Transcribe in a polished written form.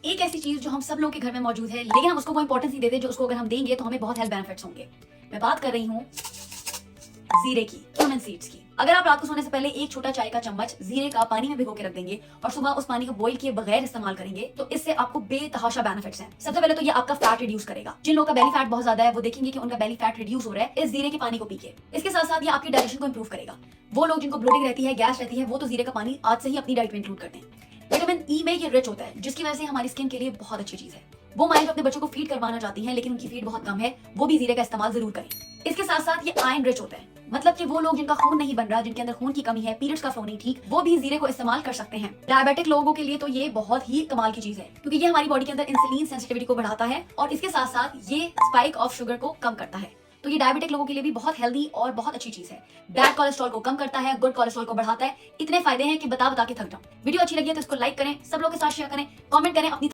एक ऐसी चीज जो हम सब लोगों के घर में मौजूद है, लेकिन हम उसको कोई इंपॉर्टेंस नहीं देते, जो उसको अगर हम देंगे तो हमें बहुत हेल्थ बेनिफिट्स होंगे। मैं बात कर रही हूँ जीरे की, क्यूमिन सीड्स की। अगर आप रात को सोने से पहले एक छोटा चाय का चम्मच जीरे का पानी में भिगो के रख देंगे और सुबह उस पानी को बॉईल किए बगैर इस्तेमाल करेंगे तो इससे आपको बेतहाशा बेनिफिट्स हैं। सबसे पहले तो ये आपका फैट रिड्यूस करेगा। जिन लोगों का बेली फैट बहुत ज्यादा है वो देखेंगे कि उनका बेली फैट रिड्यूस हो रहा है इस जीरे के पानी को पी के। इसके साथ साथ ये आपकी डाइजेशन को इंप्रूव करेगा। वो लोग जिनको ब्लोटिंग रहती है, गैस रहती है, वो तो जीरे का पानी आज से ही अपनी डाइट में इंक्लूड करते हैं। विटामिन ई में ये रिच होता है, जिसकी वजह से हमारी स्किन के लिए बहुत अच्छी चीज है। वो माएं जो अपने बच्चों को फीड करवाना चाहती हैं लेकिन उनकी फीड बहुत कम है, वो भी जीरे का इस्तेमाल जरूर करें। इसके साथ साथ ये आयरन रिच होता है, मतलब कि वो लोग जिनका खून नहीं बन रहा, जिनके अंदर खून की कमी है, पीरियड्स का फ्लो नहीं ठीक, वो भी जीरे को इस्तेमाल कर सकते हैं। डायबिटिक लोगों के लिए तो ये बहुत ही कमाल की चीज है, क्योंकि ये हमारी बॉडी के अंदर इंसुलिन सेंसिटिविटी को बढ़ाता है और इसके साथ साथ ये स्पाइक ऑफ शुगर को कम करता है। तो ये डायबिटिक लोगों के लिए भी बहुत हेल्दी और बहुत अच्छी चीज है। बैड कोलेस्ट्रॉल को कम करता है, गुड कोलेस्ट्रॉल को बढ़ाता है। इतने फायदे हैं कि बता के थक जाऊं। वीडियो अच्छी लगी है तो इसको लाइक करें, सब लोगों के साथ शेयर करें, कमेंट करें अपनी